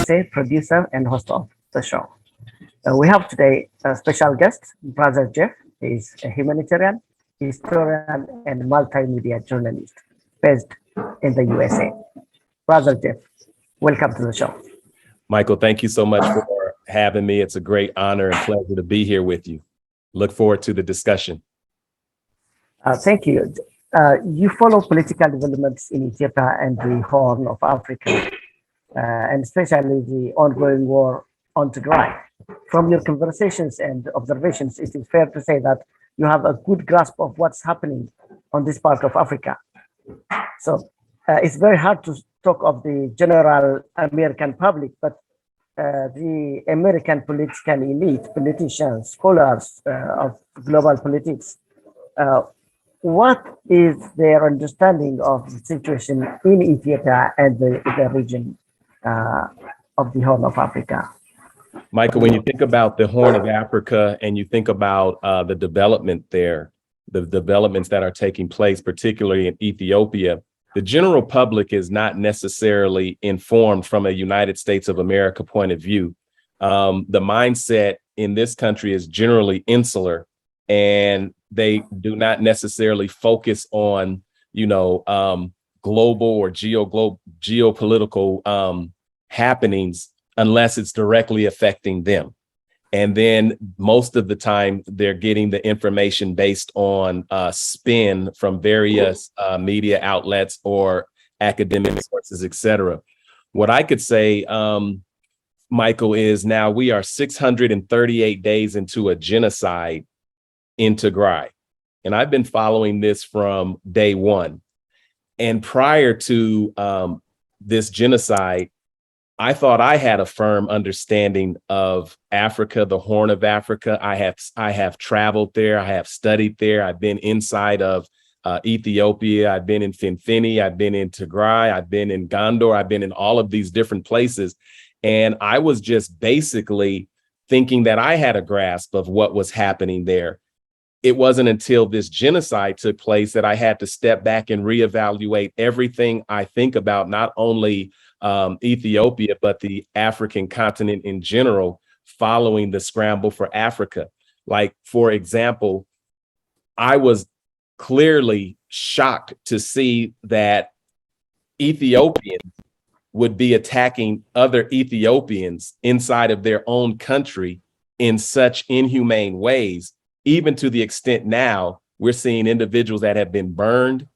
USA, producer and host of the show. We have today a special guest, Brother Jeff. He is a humanitarian, historian, and multimedia journalist based in the USA. Brother Jeff, welcome to the show. Michael, thank you so much for having me. It's a great honor and pleasure to be here with you. Look forward to the discussion. Thank you. You follow political developments in Ethiopia and the Horn of Africa, and especially the ongoing war on Tigray. From your conversations and observations, it is fair to say that you have a good grasp of what's happening on this part of Africa. So it's very hard to talk of the general American public, but the American political elite, politicians, scholars of global politics, what is their understanding of the situation in Ethiopia and the region of the Horn of Africa? Michael, when you think about the Horn of Africa and you think about the development there, the developments that are taking place, particularly in Ethiopia, the general public is not necessarily informed from a United States of America point of view. The mindset in this country is generally insular, and they do not necessarily focus on, global or geopolitical happenings unless it's directly affecting them. And then most of the time they're getting the information based on spin from various media outlets or academic sources, et cetera. What I could say, Michael, is now we are 638 days into a genocide in Tigray. And I've been following this from day one. And prior to this genocide, I thought I had a firm understanding of Africa, the Horn of Africa. I have traveled there. I have studied there. I've been inside of Ethiopia. I've been in Finfini. I've been in Tigray. I've been in Gondor. I've been in all of these different places. And I was just basically thinking that I had a grasp of what was happening there. It wasn't until this genocide took place that I had to step back and reevaluate everything I think about, not only Ethiopia, but the African continent in general, following the scramble for Africa. Like, for example, I was clearly shocked to see that Ethiopians would be attacking other Ethiopians inside of their own country in such inhumane ways, even to the extent now we're seeing individuals that have been burned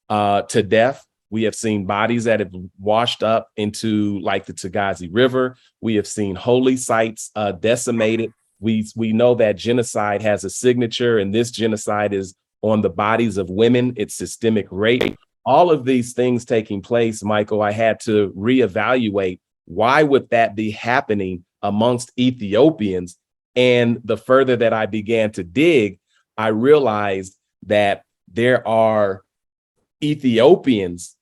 to death. We have seen bodies that have washed up into like the Tigray River. We have seen holy sites decimated. We know that genocide has a signature, and this genocide is on the bodies of women. It's systemic rape. All of these things taking place, Michael, I had to reevaluate, why would that be happening amongst Ethiopians? And the further that I began to dig, I realized that there are Ethiopians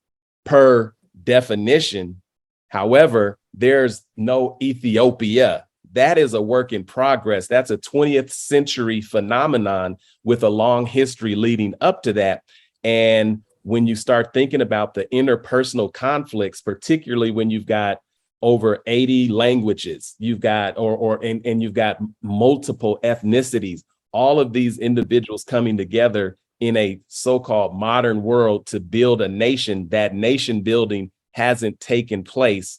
per definition. However, there's no Ethiopia. That is a work in progress. That's a 20th century phenomenon with a long history leading up to that. And when you start thinking about the interpersonal conflicts, particularly when you've got over 80 languages, you've got and you've got multiple ethnicities, all of these individuals coming together in a so-called modern world to build a nation, that nation building hasn't taken place.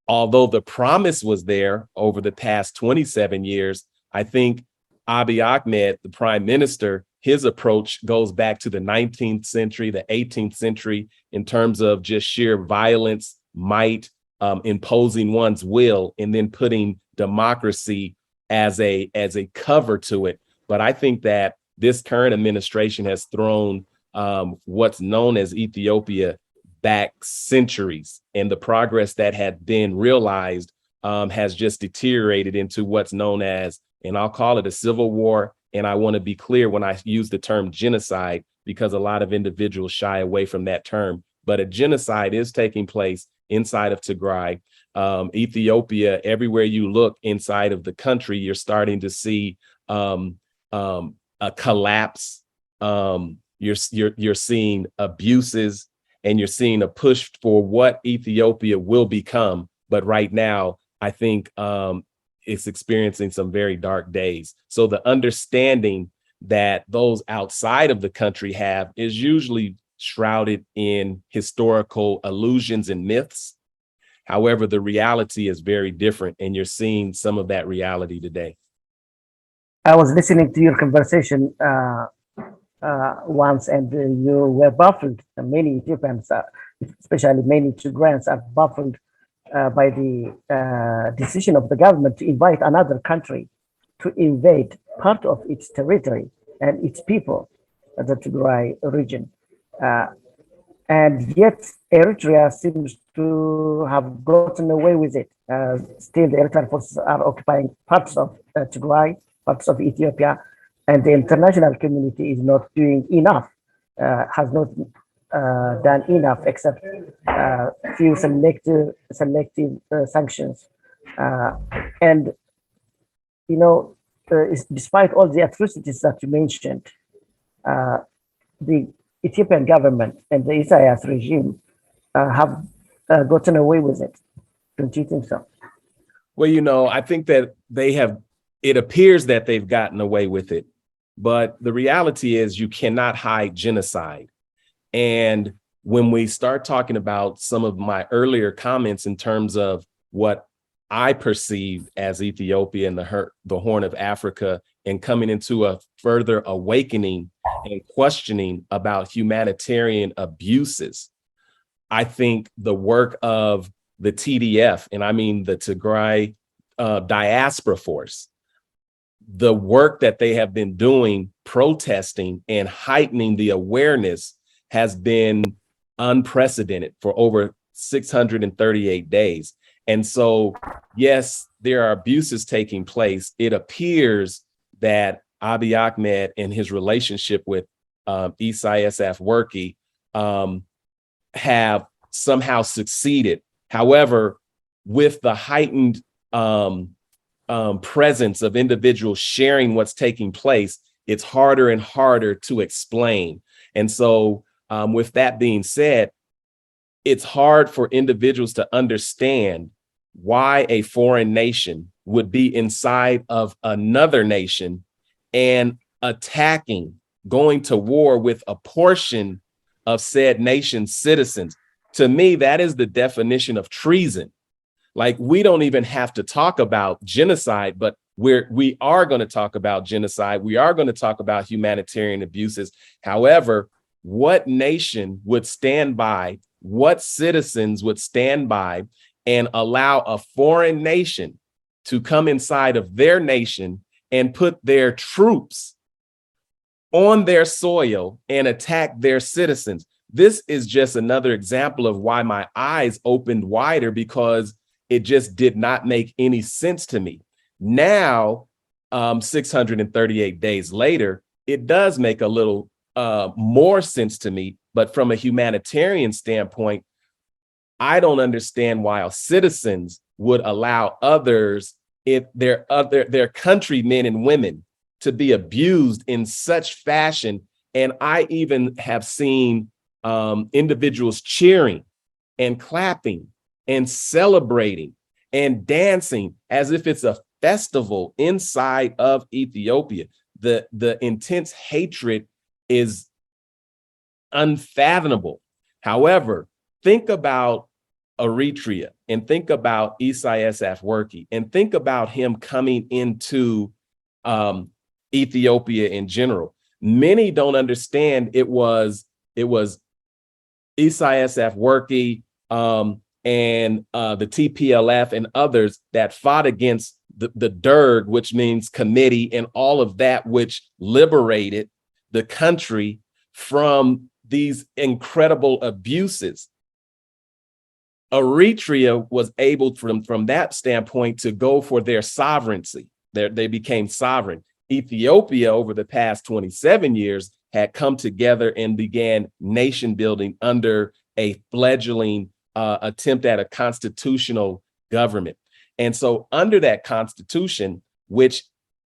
Although the promise was there over the past 27 years, I think Abiy Ahmed, the prime minister, his approach goes back to the 19th century, the 18th century, in terms of just sheer violence, might, imposing one's will, and then putting democracy as a cover to it. But I think that this current administration has thrown what's known as Ethiopia back centuries, and the progress that had been realized has just deteriorated into what's known as, and I'll call it a civil war. And I want to be clear when I use the term genocide, because a lot of individuals shy away from that term. But a genocide is taking place inside of Tigray. Ethiopia, everywhere you look inside of the country, you're starting to see a collapse. You're seeing abuses, and you're seeing a push for what Ethiopia will become. But right now, I think it's experiencing some very dark days. So the understanding that those outside of the country have is usually shrouded in historical illusions and myths. However, the reality is very different, and you're seeing some of that reality today. I was listening to your conversation once, and you were baffled. Many Ethiopians, especially many Tigrayans, are baffled by the decision of the government to invite another country to invade part of its territory and its people, the Tigray region. Uh, and yet Eritrea seems to have gotten away with it. Still, the Eritrean forces are occupying parts of Tigray, parts of Ethiopia, and the international community is not doing enough, has not done enough, except few selective sanctions. And you know, despite all the atrocities that you mentioned, the Ethiopian government and the Isaias regime have gotten away with it. Don't you think so? Well, I think that it appears that they've gotten away with it, but the reality is you cannot hide genocide. And when we start talking about some of my earlier comments in terms of what I perceive as Ethiopia and the Horn of Africa, and coming into a further awakening and questioning about humanitarian abuses, I think the work of the TDF, and I mean the Tigray diaspora force, the work that they have been doing, protesting and heightening the awareness, has been unprecedented for over 638 days. And so, yes, there are abuses taking place. It appears that Abiy Ahmed and his relationship with Isaias Afwerki have somehow succeeded. However, with the heightened presence of individuals sharing what's taking place, it's harder and harder to explain. And so with that being said, it's hard for individuals to understand why a foreign nation would be inside of another nation and attacking, going to war with a portion of said nation's citizens. To me, that is the definition of treason. Like, we don't even have to talk about genocide, but we are going to talk about genocide. We are going to talk about humanitarian abuses. However, what nation would stand by, what citizens would stand by and allow a foreign nation to come inside of their nation and put their troops on their soil and attack their citizens? This is just another example of why my eyes opened wider, because it just did not make any sense to me. Now, 638 days later, it does make a little more sense to me. But from a humanitarian standpoint, I don't understand why citizens would allow others, if their countrymen and women, to be abused in such fashion. And I even have seen individuals cheering and clapping and celebrating and dancing as if it's a festival inside of Ethiopia. The intense hatred is unfathomable. However, think about Eritrea and think about Isaias Afwerki and think about him coming into Ethiopia in general. Many don't understand it was Isaias Afwerki and the TPLF and others that fought against the Derg, which means committee, and all of that, which liberated the country from these incredible abuses. Eritrea was able, from that standpoint, to go for their sovereignty. They became sovereign. Ethiopia, over the past 27 years, had come together and began nation building under a fledgling attempt at a constitutional government. And so under that constitution, which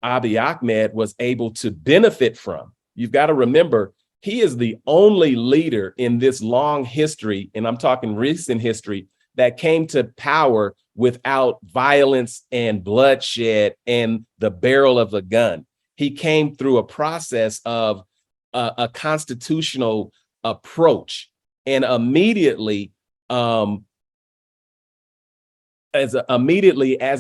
Abiy Ahmed was able to benefit from, you've got to remember, he is the only leader in this long history, and I'm talking recent history, that came to power without violence and bloodshed and the barrel of a gun. He came through a process of a constitutional approach, and immediately as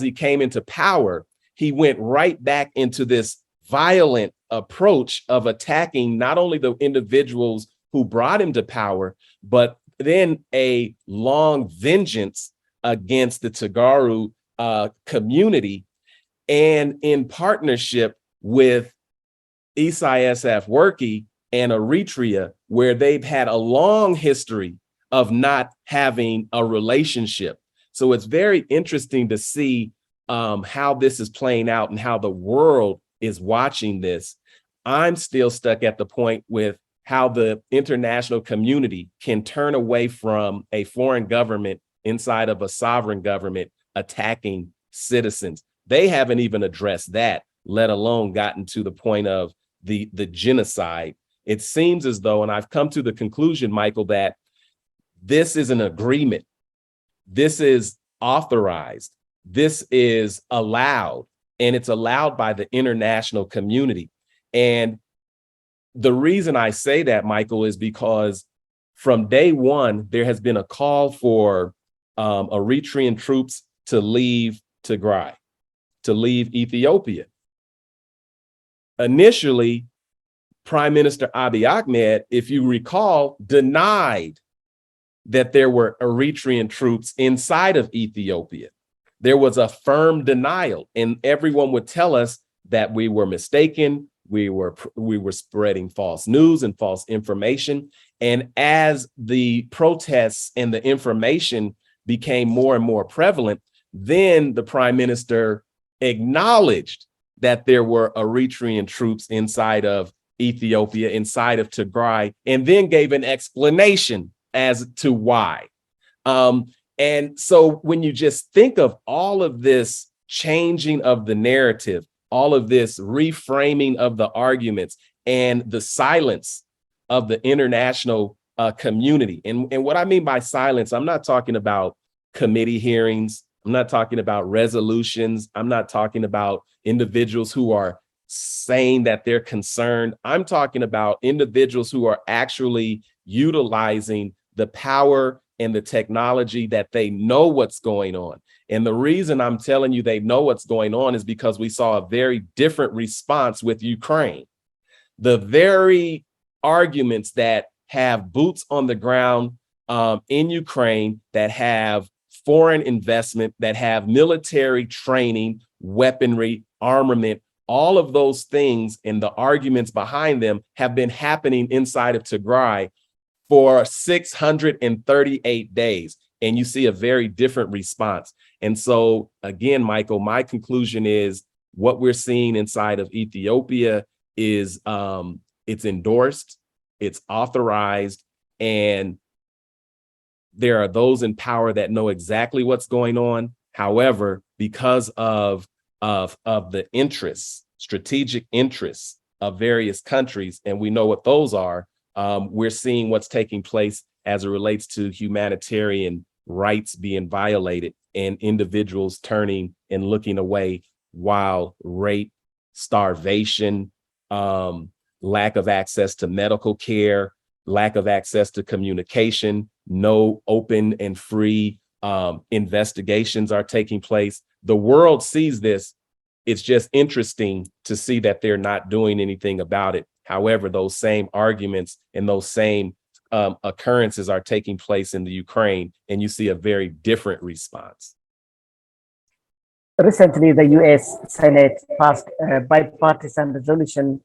he came into power, he went right back into this violent approach of attacking not only the individuals who brought him to power, but then a long vengeance against the Tigray community, and in partnership with Isaias Afwerki and Eritrea, where they've had a long history of not having a relationship. So it's very interesting to see how this is playing out and how the world is watching this. I'm still stuck at the point with how the international community can turn away from a foreign government inside of a sovereign government attacking citizens. They haven't even addressed that, let alone gotten to the point of the genocide. It seems as though, and I've come to the conclusion, Michael, that this is an agreement. This is authorized. This is allowed, and it's allowed by the international community. And the reason I say that, Michael, is because from day one, there has been a call for Eritrean troops to leave Tigray, to leave Ethiopia. Initially, Prime Minister Abiy Ahmed, if you recall, denied that there were Eritrean troops inside of Ethiopia. There was a firm denial, and everyone would tell us that we were mistaken. We were spreading false news and false information. And as the protests and the information became more and more prevalent, then the prime minister acknowledged that there were Eritrean troops inside of Ethiopia, inside of Tigray, and then gave an explanation as to why. And so when you just think of all of this changing of the narrative, all of this reframing of the arguments, and the silence of the international community. And what I mean by silence, I'm not talking about committee hearings. I'm not talking about resolutions. I'm not talking about individuals who are saying that they're concerned. I'm talking about individuals who are actually utilizing the power and the technology that they know what's going on. And the reason I'm telling you they know what's going on is because we saw a very different response with Ukraine. The very arguments that have boots on the ground in Ukraine, that have foreign investment, that have military training, weaponry, armament, all of those things and the arguments behind them have been happening inside of Tigray for 638 days. And you see a very different response. And so again, Michael, my conclusion is what we're seeing inside of Ethiopia is it's endorsed, it's authorized, and there are those in power that know exactly what's going on. However, because of the interests, strategic interests of various countries, and we know what those are, we're seeing what's taking place as it relates to humanitarian rights being violated and individuals turning and looking away, while rape, starvation, lack of access to medical care, lack of access to communication, no open and free investigations are taking place. The world sees this. It's just interesting to see that they're not doing anything about it. However, those same arguments and those same occurrences are taking place in the Ukraine, and you see a very different response. Recently, the US Senate passed a bipartisan resolution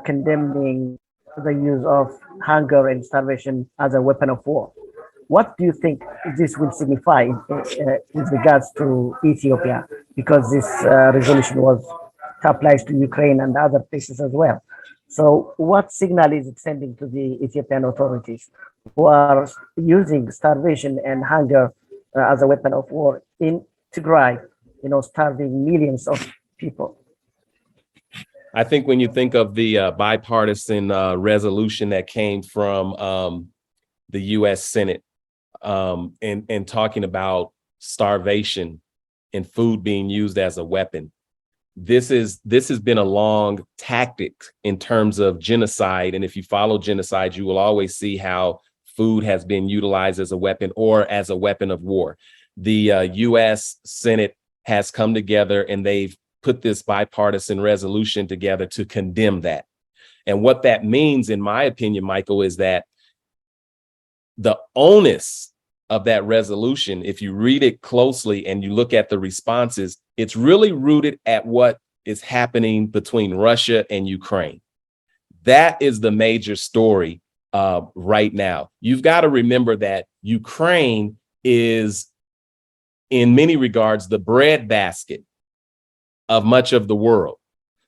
condemning the use of hunger and starvation as a weapon of war. What do you think this will signify with regards to Ethiopia? Because this resolution applies to Ukraine and other places as well. So what signal is it sending to the Ethiopian authorities who are using starvation and hunger as a weapon of war in Tigray, starving millions of people? I think when you think of the bipartisan resolution that came from the US Senate and talking about starvation and food being used as a weapon. This has been a long tactic in terms of genocide. And if you follow genocide, you will always see how food has been utilized as a weapon or as a weapon of war. The US Senate has come together and they've put this bipartisan resolution together to condemn that. And what that means, in my opinion, Michael, is that the onus of that resolution, if you read it closely and you look at the responses, it's really rooted at what is happening between Russia and Ukraine. That is the major story right now. You've got to remember that Ukraine is, in many regards, the breadbasket of much of the world.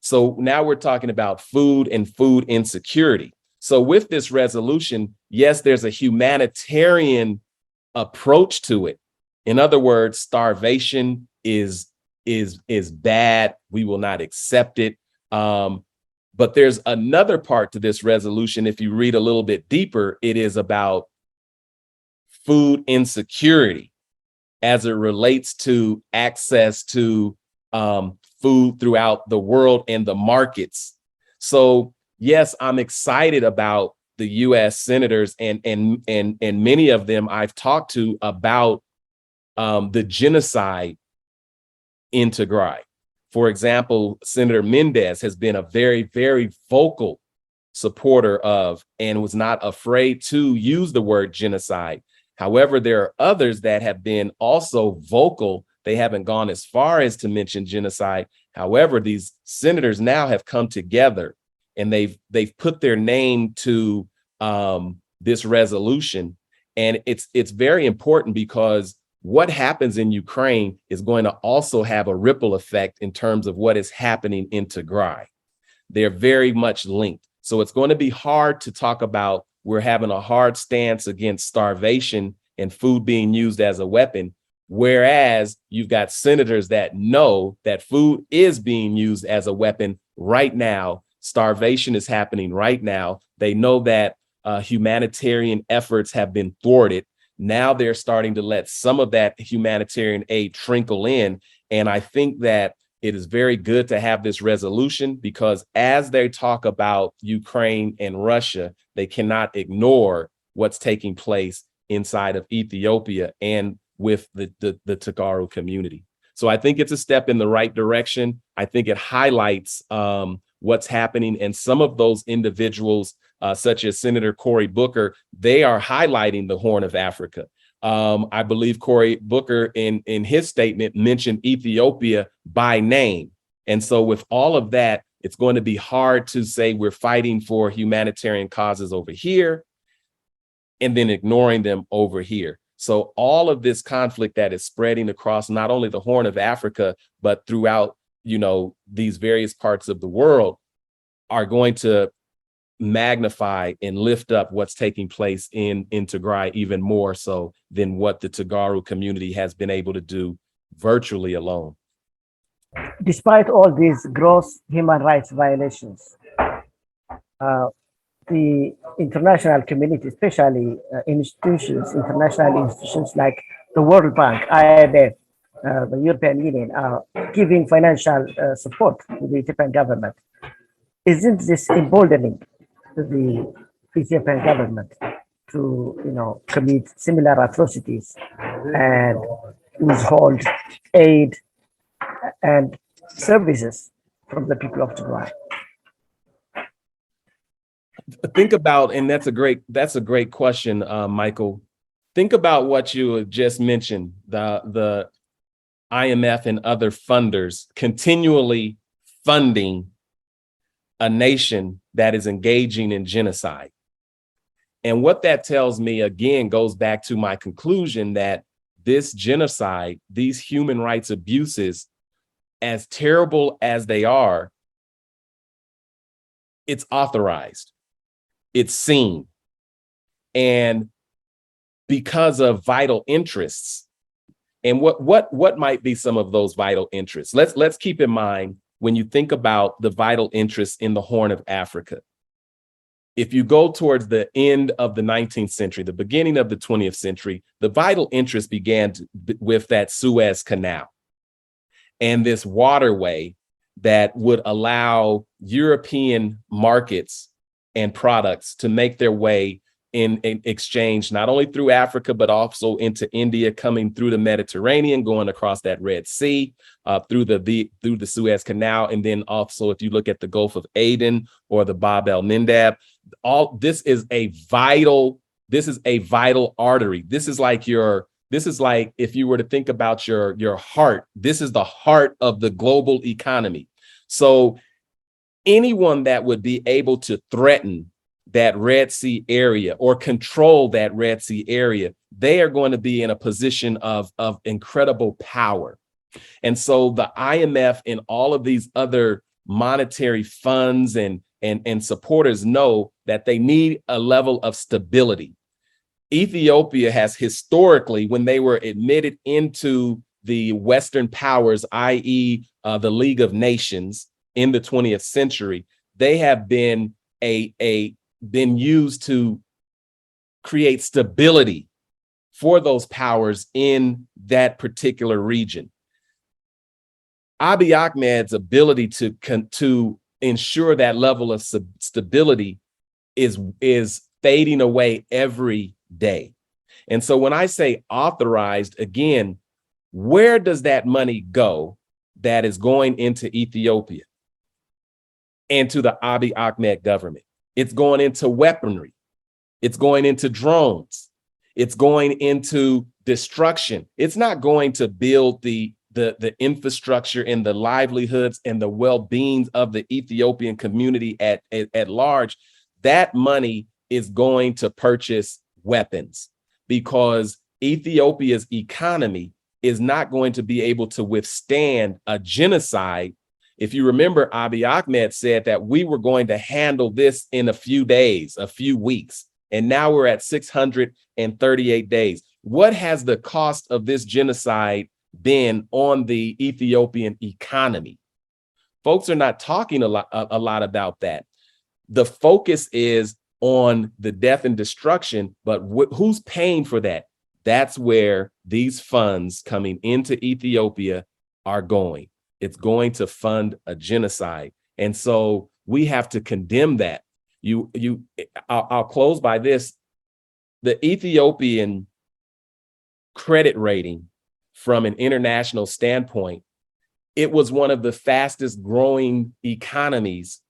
So now we're talking about food and food insecurity. So with this resolution, yes, there's a humanitarian approach to it. In other words, starvation is bad. We will not accept it. But there's another part to this resolution. If you read a little bit deeper, it is about food insecurity as it relates to access to food throughout the world and the markets. So yes, I'm excited about the U.S. senators and many of them I've talked to about the genocide in Tigray. For example, Senator Mendez has been a very, very vocal supporter of and was not afraid to use the word genocide. However, there are others that have been also vocal. They haven't gone as far as to mention genocide. However, these senators now have come together and they've put their name to this resolution. And it's very important because what happens in Ukraine is going to also have a ripple effect in terms of what is happening in Tigray. They're very much linked. So it's going to be hard to talk about we're having a hard stance against starvation and food being used as a weapon, whereas you've got senators that know that food is being used as a weapon right now. Starvation is happening right now. They know that humanitarian efforts have been thwarted. Now they're starting to let some of that humanitarian aid trickle in. And I think that it is very good to have this resolution because as they talk about Ukraine and Russia, they cannot ignore what's taking place inside of Ethiopia and with the Tigray community. So I think it's a step in the right direction. I think it highlights what's happening. And some of those individuals, such as Senator Cory Booker, they are highlighting the Horn of Africa. I believe Cory Booker in his statement mentioned Ethiopia by name. And so with all of that, it's going to be hard to say we're fighting for humanitarian causes over here and then ignoring them over here. So all of this conflict that is spreading across not only the Horn of Africa, but throughout, these various parts of the world are going to magnify and lift up what's taking place in Tigray even more so than what the Tigray community has been able to do virtually alone. Despite all these gross human rights violations, the international community, especially international institutions like the World Bank, IMF, the European Union, are giving financial support to the Ethiopian government. Isn't this emboldening the Ethiopian government to, commit similar atrocities and withhold aid and services from the people of Tigray? Think about, and that's a great question, Michael. Think about what you just mentioned, the IMF and other funders continually funding a nation that is engaging in genocide. And what that tells me, again, goes back to my conclusion that this genocide, these human rights abuses, as terrible as they are, it's authorized, it's seen. And because of vital interests, and what might be some of those vital interests? Let's keep in mind when you think about the vital interests in the Horn of Africa. if you go towards the end of the 19th century, the beginning of the 20th century, the vital interest began with that Suez Canal and this waterway that would allow European markets and products to make their way in exchange, not only through Africa, but also into India, coming through the Mediterranean, going across that Red Sea, through the Suez Canal. And then also, if you look at the Gulf of Aden or the Bab el-Mandeb, this is a vital artery. This is like if you were to think about your heart, this is the heart of the global economy. So anyone that would be able to threaten that Red Sea area or control that Red Sea area, they are going to be in a position of incredible power. And so the IMF and all of these other monetary funds and supporters know that they need a level of stability. Ethiopia has historically, when they were admitted into the Western powers, i.e. The League of Nations in the 20th century, they have been been used to create stability for those powers in that particular region. Abiy Ahmed's ability to ensure that level of stability is fading away every day. And so when I say authorized, again, where does that money go that is going into Ethiopia and to the Abiy Ahmed government? It's going into weaponry. It's going into drones. It's going into destruction. It's not going to build the infrastructure and the livelihoods and the well-being of the Ethiopian community at large. That money is going to purchase weapons because Ethiopia's economy is not going to be able to withstand a genocide. If you remember, Abiy Ahmed said that we were going to handle this in a few days, a few weeks, and now we're at 638 days. What has the cost of this genocide been on the Ethiopian economy? Folks are not talking a lot about that. The focus is on the death and destruction, but who's paying for that? That's where these funds coming into Ethiopia are going. It's going to fund a genocide. And so we have to condemn that. I'll close by this. The Ethiopian credit rating from an international standpoint, it was one of the fastest growing economies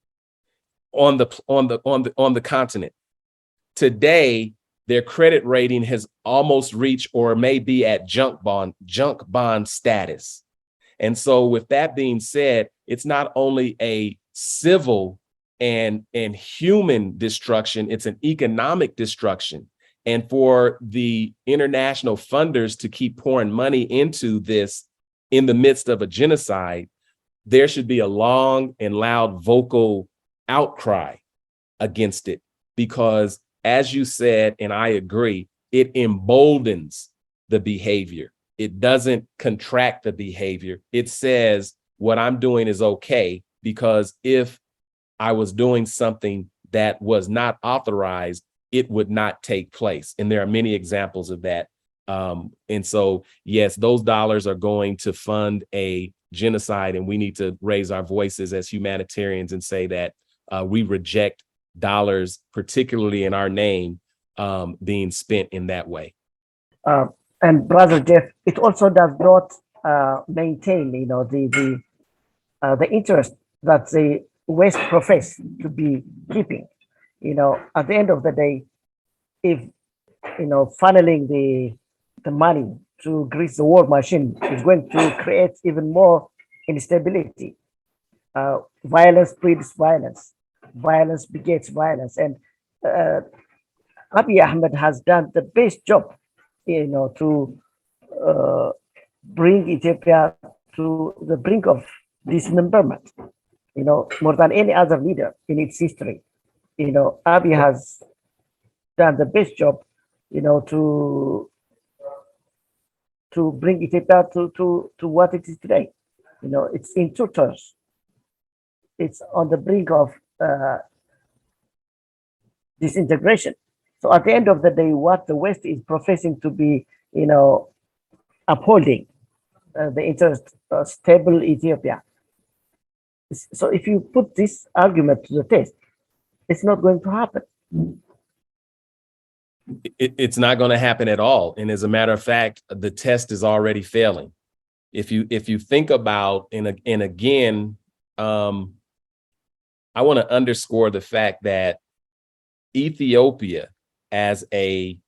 on the continent. Today, their credit rating has almost reached or may be at junk bond status. And so with that being said, it's not only a civil and human destruction, it's an economic destruction. And for the international funders to keep pouring money into this in the midst of a genocide, there should be a long and loud vocal outcry against it, because as you said, and I agree, it emboldens the behavior. It doesn't contract the behavior. It says what I'm doing is okay, because if I was doing something that was not authorized, it would not take place. And there are many examples of that. And so, yes, those dollars are going to fund a genocide, and we need to raise our voices as humanitarians and say that we reject dollars, particularly in our name, being spent in that way. And Brother Jeff, it also does not maintain, the interest that the West profess to be keeping. At the end of the day, if funneling the money to grease the war machine is going to create even more instability. Violence breeds violence. Violence begets violence, and Abiy Ahmed has done the best job, to bring Ethiopia to the brink of dismemberment, more than any other leader in its history. Abiy has done the best job, to bring Ethiopia to what it is today. It's in two terms. It's on the brink of disintegration. So at the end of the day, what the West is professing to be, upholding the interest stable Ethiopia. So if you put this argument to the test, it's not going to happen. It's not going to happen at all. And as a matter of fact, the test is already failing. If you think about, and again, I want to underscore the fact that Ethiopia, as a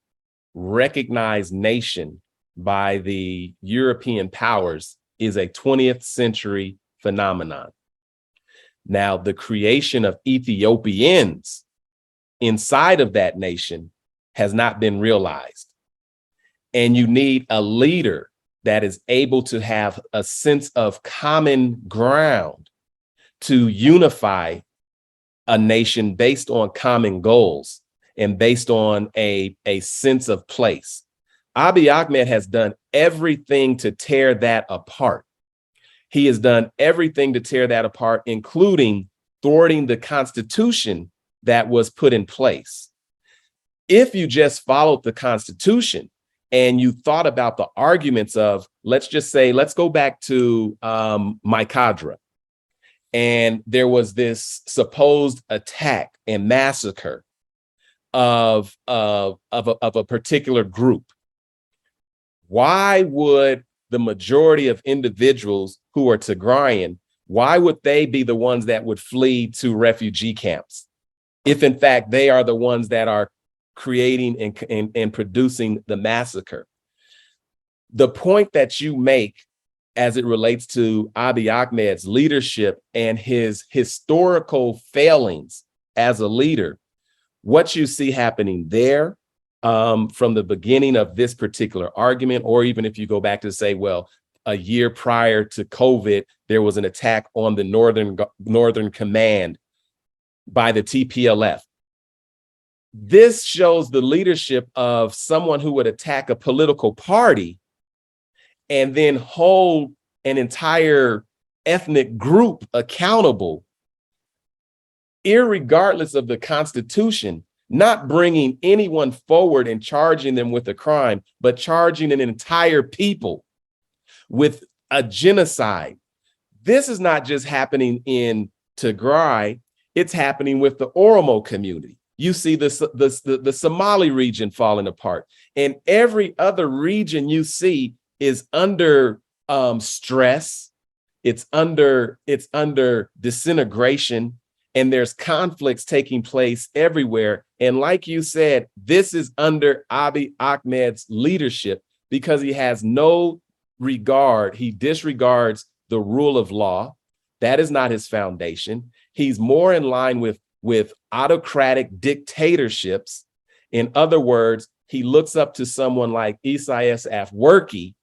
recognized nation by the European powers, is a 20th century phenomenon. Now, the creation of Ethiopians inside of that nation has not been realized. And you need a leader that is able to have a sense of common ground to unify a nation based on common goals and based on a sense of place. Abiy Ahmed has done everything to tear that apart. He has done everything to tear that apart, including thwarting the constitution that was put in place. If you just followed the Constitution and you thought about the arguments of, let's just say, let's go back to Mekelle, and there was this supposed attack and massacre of a particular group. Why would the majority of individuals who are Tigrayan, why would they be the ones that would flee to refugee camps, if in fact they are the ones that are creating and producing the massacre? The point that you make as it relates to Abiy Ahmed's leadership and his historical failings as a leader, what you see happening there from the beginning of this particular argument, or even if you go back to say, well, a year prior to COVID, there was an attack on the Northern Command by the TPLF. This shows the leadership of someone who would attack a political party and then hold an entire ethnic group accountable, irregardless of the Constitution, not bringing anyone forward and charging them with a crime, but charging an entire people with a genocide. This is not just happening in Tigray, it's happening with the Oromo community. You see the Somali region falling apart, and every other region you see is under stress. It's under disintegration, and there's conflicts taking place everywhere. And like you said, this is under Abiy Ahmed's leadership because he has no regard. He disregards the rule of law. That is not his foundation. He's more in line with autocratic dictatorships. In other words, he looks up to someone like Isaias Afwerki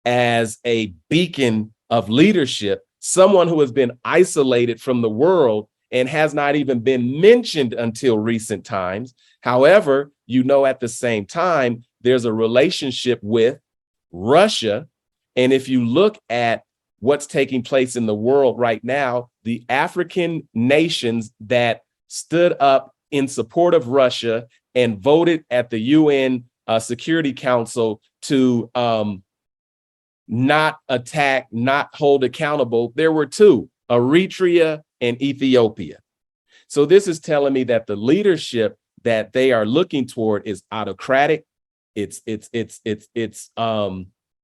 as a beacon of leadership, someone who has been isolated from the world and has not even been mentioned until recent times. However, at the same time, there's a relationship with Russia. And if you look at what's taking place in the world right now, the African nations that stood up in support of Russia and voted at the UN Security Council to not attack, not hold accountable, there were two, Eritrea and Ethiopia. So this is telling me that the leadership that they are looking toward is autocratic. It's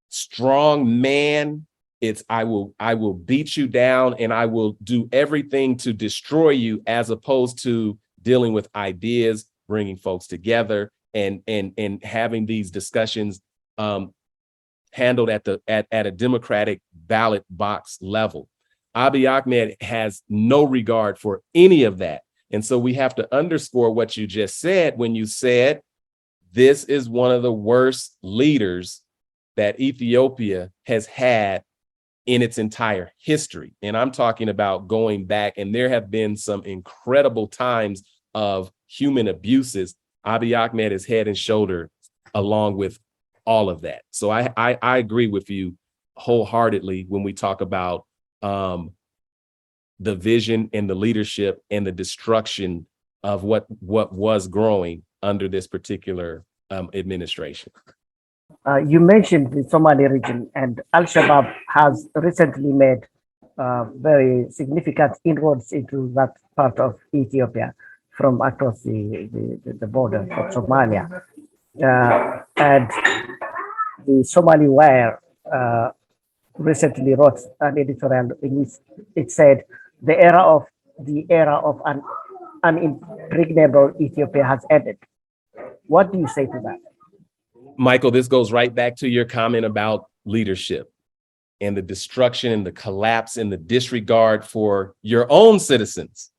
strong man. It's I will beat you down and I will do everything to destroy you, as opposed to dealing with ideas, bringing folks together, and having these discussions handled at a democratic ballot box level. Abiy Ahmed has no regard for any of that. And so we have to underscore what you just said when you said this is one of the worst leaders that Ethiopia has had in its entire history. And I'm talking about going back, and there have been some incredible times of human abuses. Abiy Ahmed is head and shoulder along with all of that. So I agree with you wholeheartedly when we talk about the vision and the leadership and the destruction of what was growing under this particular administration. You mentioned the Somali region, and Al-Shabaab has recently made very significant inroads into that part of Ethiopia from across the border of Somalia. And the Somali Wire recently wrote an editorial in which it said the era of an unimpregnable Ethiopia has ended. What do you say to that? Michael, this goes right back to your comment about leadership and the destruction and the collapse and the disregard for your own citizens.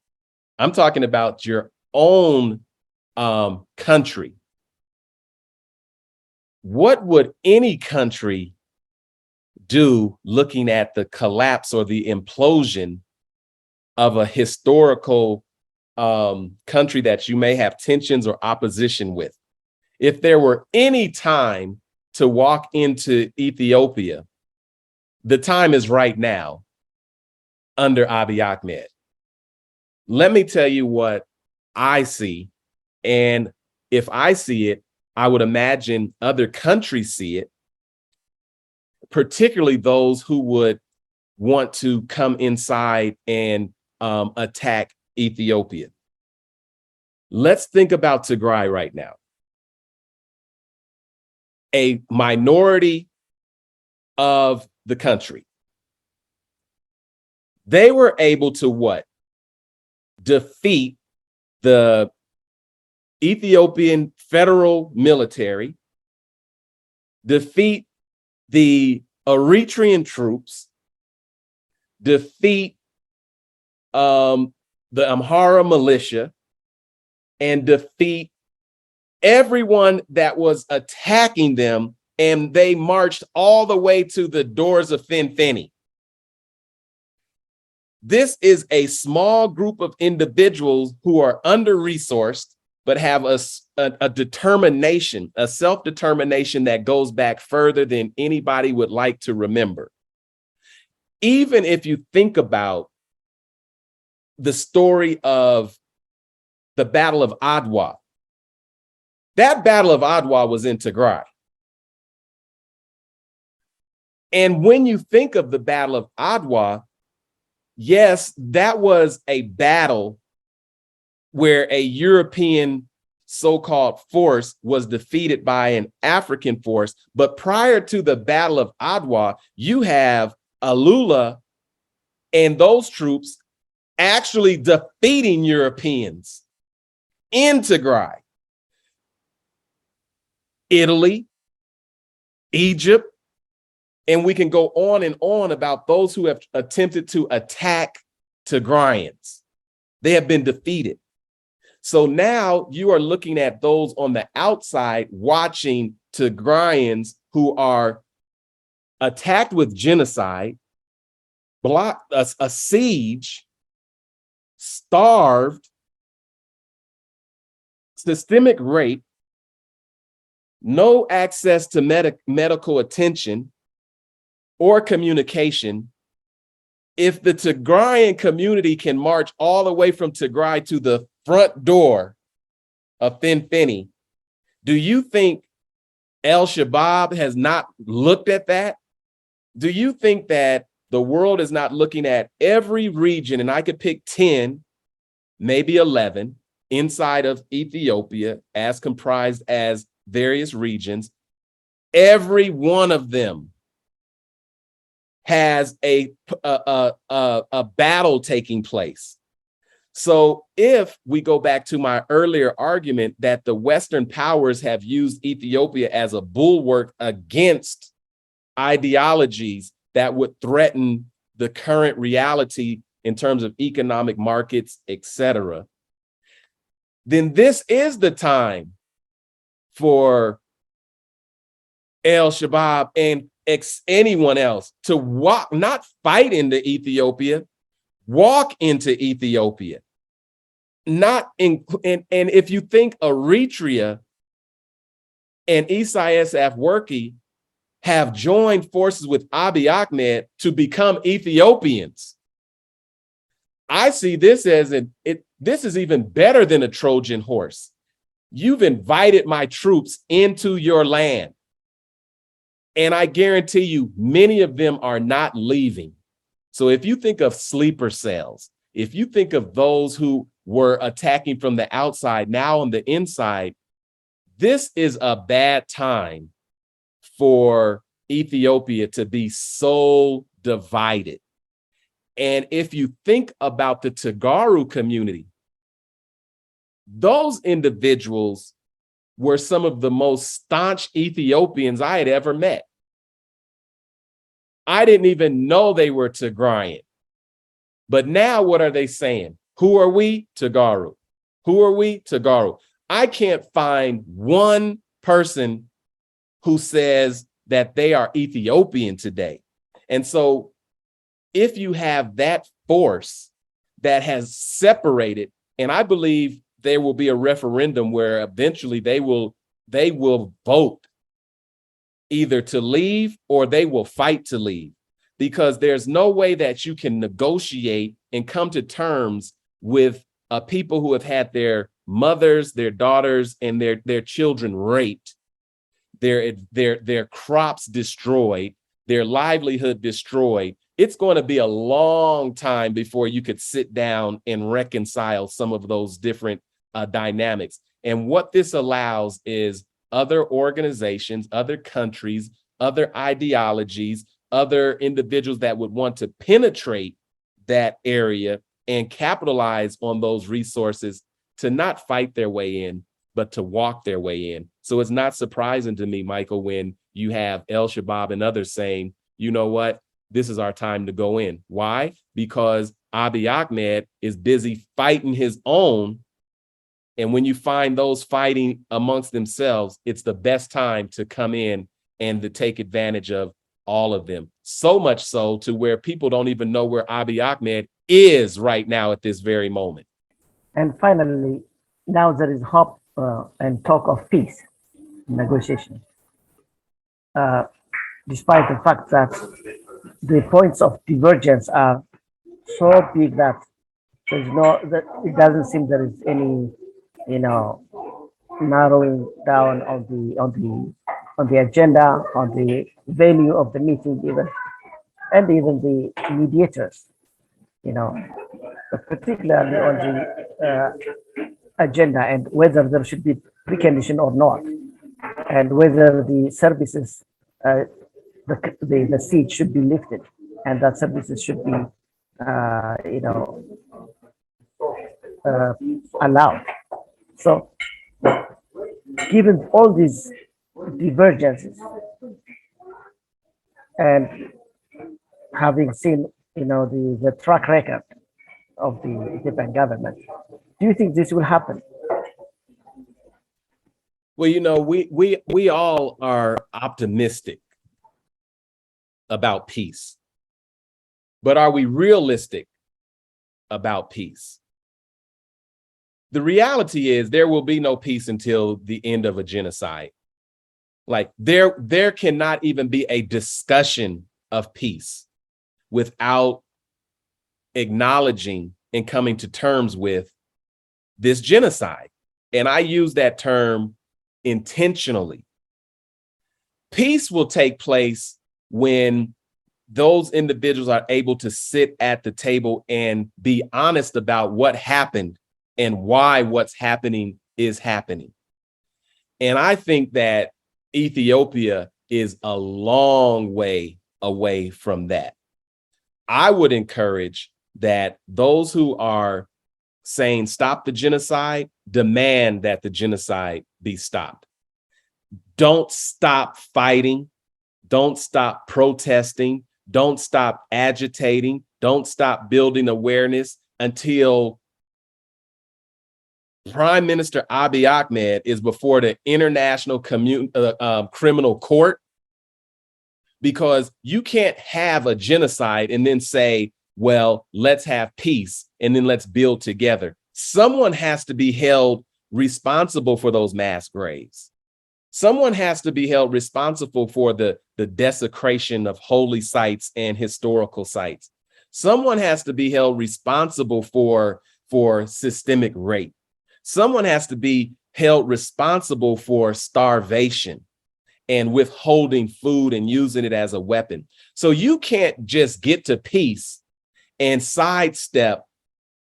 I'm talking about your own country. What would any country do looking at the collapse or the implosion of a historical country that you may have tensions or opposition with? If there were any time to walk into Ethiopia, the time is right now under Abiy Ahmed. Let me tell you what I see. And if I see it, I would imagine other countries see it, particularly those who would want to come inside and attack Ethiopia. Let's think about Tigray right now. A minority of the country. They were able to what? Defeat the Ethiopian federal military, defeat the Eritrean troops, defeat the Amhara militia, and defeat everyone that was attacking them, and they marched all the way to the doors of Finfeni. This is a small group of individuals who are under-resourced, but have a determination, a self-determination that goes back further than anybody would like to remember. Even if you think about the story of the Battle of Adwa, that Battle of Adwa was in Tigray. And when you think of the Battle of Adwa, yes, that was a battle where a European so-called force was defeated by an African force. But prior to the Battle of Adwa, you have Alula and those troops actually defeating Europeans in Tigray. Italy, Egypt, and we can go on and on about those who have attempted to attack Tigrayans. They have been defeated. So now you are looking at those on the outside watching Tigrayans who are attacked with genocide, blocked a siege, starved, systemic rape, no access to medical attention or communication. If the Tigrayan community can march all the way from Tigray to the front door of Finfeni, do you think Al-Shabaab has not looked at that? Do you think that the world is not looking at every region, and I could pick 10, maybe 11, inside of Ethiopia as comprised as various regions? Every one of them has a battle taking place. So if we go back to my earlier argument that the Western powers have used Ethiopia as a bulwark against ideologies that would threaten the current reality in terms of economic markets, etc., then this is the time for Al-Shabaab and anyone else to walk, not fight into Ethiopia, walk into Ethiopia. Not in, and if you think Eritrea and Isaias Afwerki have joined forces with Abiy Ahmed to become Ethiopians, I see this as This is even better than a Trojan horse. You've invited my troops into your land. And I guarantee you, many of them are not leaving. So if you think of sleeper cells, if you think of those who were attacking from the outside, now on the inside, this is a bad time for Ethiopia to be so divided. And if you think about the Tigray community, those individuals were some of the most staunch Ethiopians I had ever met. I didn't even know they were Tigrayan. But now what are they saying? Who are we? Tigray. Who are we? Tigray. I can't find one person who says that they are Ethiopian today. And so if you have that force that has separated, and I believe there will be a referendum where eventually they will vote either to leave or they will fight to leave, because there's no way that you can negotiate and come to terms with people who have had their mothers, their daughters, and their children raped, their crops destroyed, their livelihood destroyed. It's going to be a long time before you could sit down and reconcile some of those different dynamics. And what this allows is other organizations, other countries, other ideologies, other individuals that would want to penetrate that area and capitalize on those resources to not fight their way in, but to walk their way in. So it's not surprising to me, Michael, when you have El Shabaab and others saying, you know what, this is our time to go in. Why? Because Abiy Ahmed is busy fighting his own. And when you find those fighting amongst themselves, it's the best time to come in and to take advantage of all of them. So much so to where people don't even know where Abiy Ahmed is right now at this very moment. And finally, now there is hope and talk of peace negotiation, despite the fact that the points of divergence are so big that that it doesn't seem there is any, narrowing down on the agenda, on the venue of the meeting, and even the mediators, but particularly on the agenda and whether there should be precondition or not, and whether the services, the siege should be lifted, and that services should be, allowed. So, given all these divergences, and having seen, the track record of the Ethiopian government, do you think this will happen? Well, we all are optimistic about peace, but are we realistic about peace? The reality is there will be no peace until the end of a genocide. Like there cannot even be a discussion of peace without acknowledging and coming to terms with this genocide. And I use that term intentionally. Peace will take place when those individuals are able to sit at the table and be honest about what happened and why what's happening is happening. And I think that Ethiopia is a long way away from that. I would encourage that those who are saying stop the genocide, demand that the genocide be stopped. Don't stop fighting. Don't stop protesting. Don't stop agitating. Don't stop building awareness until Prime Minister Abiy Ahmed is before the International Criminal Court, because you can't have a genocide and then say, well, let's have peace and then let's build together. Someone has to be held responsible for those mass graves. Someone has to be held responsible for the desecration of holy sites and historical sites. Someone has to be held responsible for for systemic rape. Someone has to be held responsible for starvation and withholding food and using it as a weapon. So you can't just get to peace and sidestep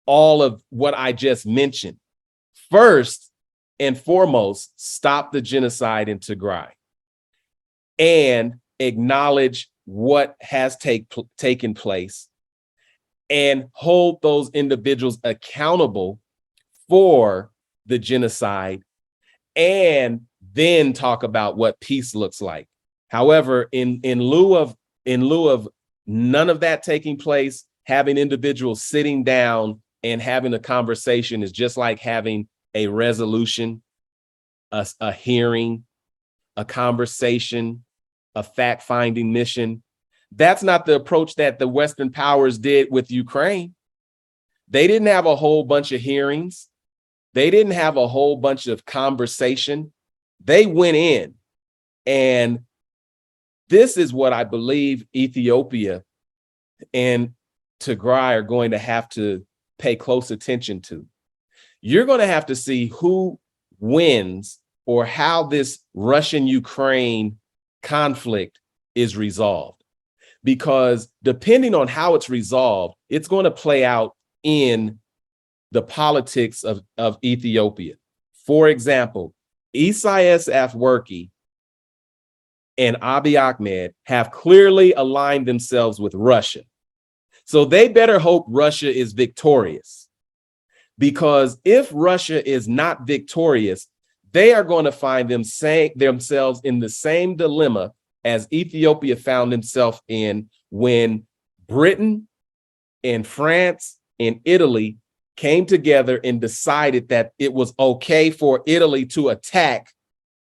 all of what I just mentioned. First and foremost, stop the genocide in Tigray and acknowledge what has taken place and hold those individuals accountable for the genocide, and then talk about what peace looks like. However, in lieu of none of that taking place, having individuals sitting down and having a conversation is just like having a resolution, a hearing, a conversation, a fact-finding mission. That's not the approach that the Western powers did with Ukraine. They didn't have a whole bunch of hearings. They didn't have a whole bunch of conversation. They went in, and this is what I believe Ethiopia and Tigray are going to have to pay close attention to. You're going to have to see who wins or how this Russian-Ukraine conflict is resolved. Because depending on how it's resolved, it's going to play out in the politics of Ethiopia. For example, Isaias Afwerki and Abiy Ahmed have clearly aligned themselves with Russia. So they better hope Russia is victorious. Because if Russia is not victorious, they are going to find themselves in the same dilemma as Ethiopia found itself in when Britain and France and Italy came together and decided that it was okay for Italy to attack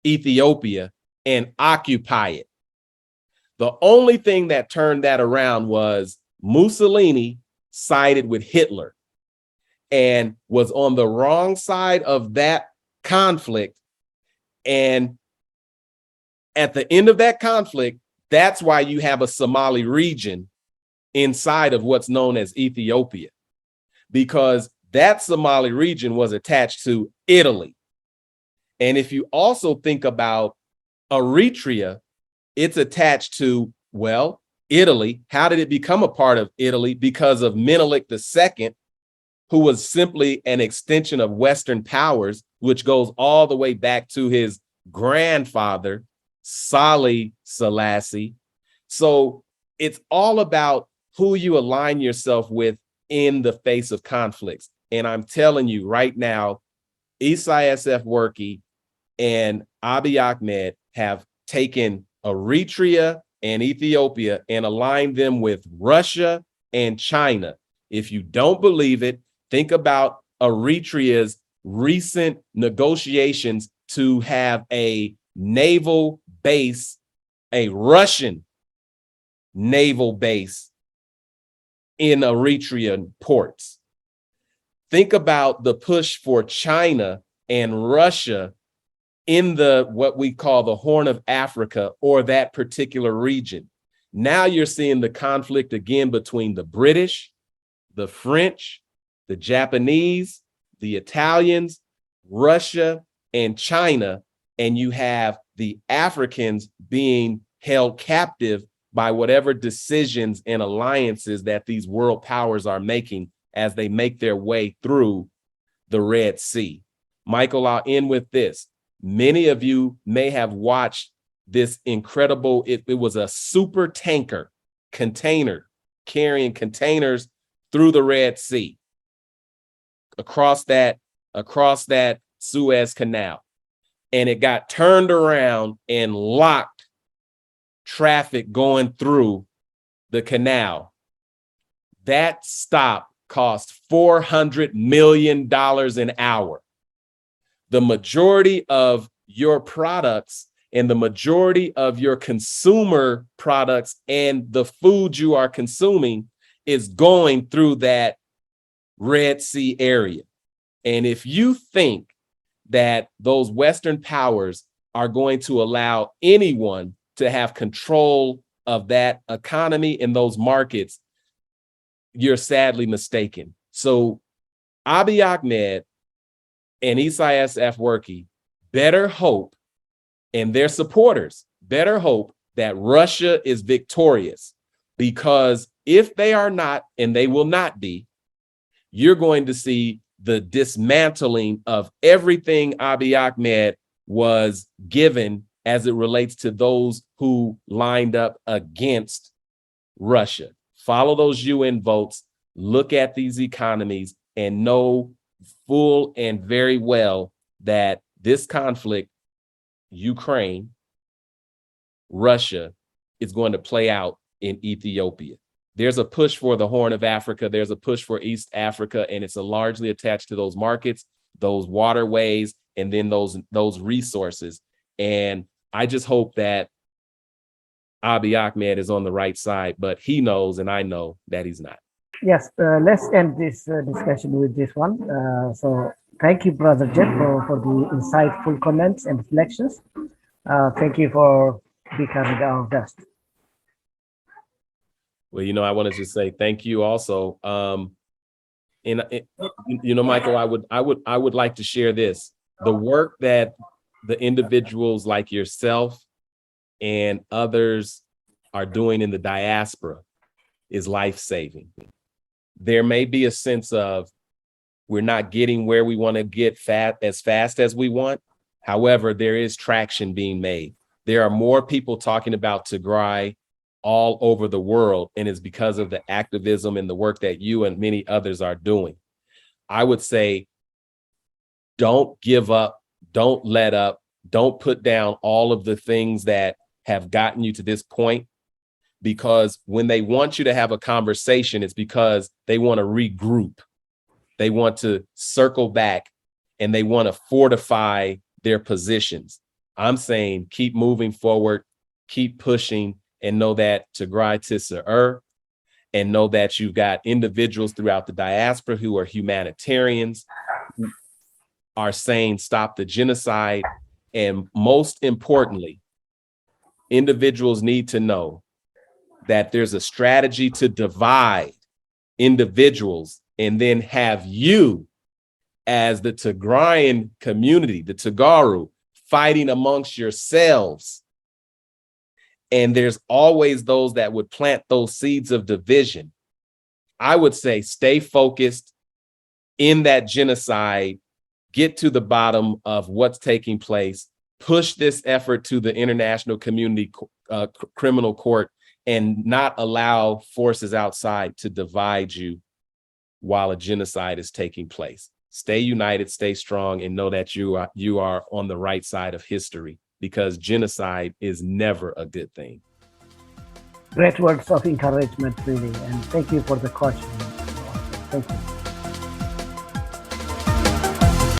Ethiopia and occupy it. The only thing that turned that around was Mussolini sided with Hitler and was on the wrong side of that conflict. And at the end of that conflict, that's why you have a Somali region inside of what's known as Ethiopia, because that Somali region was attached to Italy. And if you also think about Eritrea, it's attached to, well, Italy. How did it become a part of Italy? Because of Menelik II, who was simply an extension of Western powers, which goes all the way back to his grandfather, Haile Selassie. So it's all about who you align yourself with in the face of conflicts. And I'm telling you right now, Isaias Afwerki and Abiy Ahmed have taken Eritrea and Ethiopia and aligned them with Russia and China. If you don't believe it, think about Eritrea's recent negotiations to have a naval base, a Russian naval base in Eritrean ports. Think about the push for China and Russia in what we call the Horn of Africa, or that particular region. Now you're seeing the conflict again between the British, the French, the Japanese, the Italians, Russia, and China, and you have the Africans being held captive by whatever decisions and alliances that these world powers are making as they make their way through the Red Sea. Michael, I'll end with this. Many of you may have watched this incredible, it was a super tanker container carrying containers through the Red Sea, across that Suez Canal. And it got turned around and locked traffic going through the canal. That stop cost $400 million an hour. The majority of your products and the majority of your consumer products and the food you are consuming is going through that Red Sea area. And if you think that those Western powers are going to allow anyone to have control of that economy and those markets, you're sadly mistaken. So Abiy Ahmed and Isaias Afwerki better hope, and their supporters better hope, that Russia is victorious, because if they are not, and they will not be, you're going to see the dismantling of everything Abiy Ahmed was given as it relates to those who lined up against Russia. Follow those UN votes, look at these economies, and know full and very well that this conflict, Ukraine, Russia, is going to play out in Ethiopia. There's a push for the Horn of Africa. There's a push for East Africa, and it's largely attached to those markets, those waterways, and then those resources. And I just hope that Abiy Ahmed is on the right side, but he knows, and I know that he's not. Yes, let's end this discussion with this one. So thank you, Brother Jeff, for the insightful comments and reflections. Thank you for becoming our guest. Well, I want to just say thank you also. Michael, I would like to share this. The work that the individuals like yourself and others are doing in the diaspora is life-saving. There may be a sense of we're not getting where we want to get as fast as we want. However, there is traction being made. There are more people talking about Tigray all over the world, and it's because of the activism and the work that you and many others are doing. I would say, don't give up, don't let up, don't put down all of the things that have gotten you to this point, because when they want you to have a conversation, it's because they want to regroup. They want to circle back, and they want to fortify their positions. I'm saying keep moving forward, keep pushing, and know that Tigray Tisser, and know that you've got individuals throughout the diaspora who are humanitarians, who are saying stop the genocide. And most importantly, individuals need to know that there's a strategy to divide individuals and then have you as the Tigrayan community, the Tagaru, fighting amongst yourselves. And there's always those that would plant those seeds of division. I would say stay focused in that genocide, get to the bottom of what's taking place, push this effort to the International Community Criminal Court, and not allow forces outside to divide you while a genocide is taking place. Stay united, stay strong, and know that you are on the right side of history, because genocide is never a good thing. Great words of encouragement, really. And thank you for the question. Thank you.